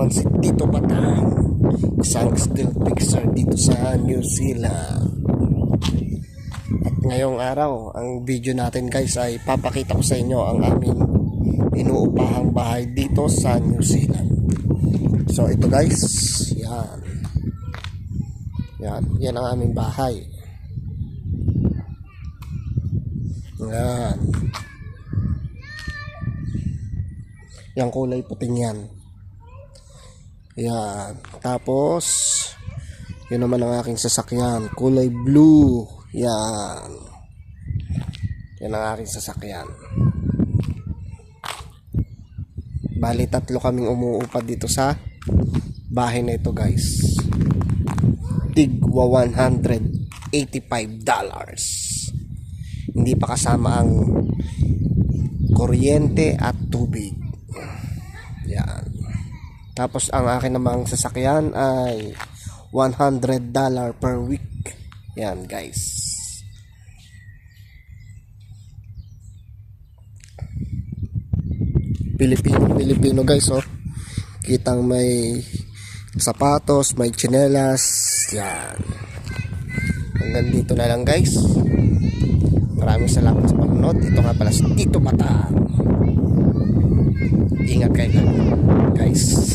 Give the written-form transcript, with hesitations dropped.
naman si Tito Batang, isang still fixer dito sa New Zealand. At ngayong araw, ang video natin guys ay papakita ko sa inyo ang aming inuupahang bahay dito sa New Zealand. So ito guys, yan ang aming bahay. Yan. Yang kulay puting yan. Yan. Tapos, yun naman ang aking sasakyan. Kulay blue. Yan. Yan ang aking sasakyan. Bali, 3 kaming umuupa dito sa bahay na ito guys. Tigwa $185. Hindi pa kasama ang kuryente at tubig. Yan. Tapos ang akin namang sasakyan ay $100 per week. Yan guys. Pilipino guys, oh. Kitang may sapatos, may tsinelas. Yan. Hanggang dito na lang guys. Maraming salamat sa panonood. Ito nga pala si Tito Batang. Ingat kayo guys.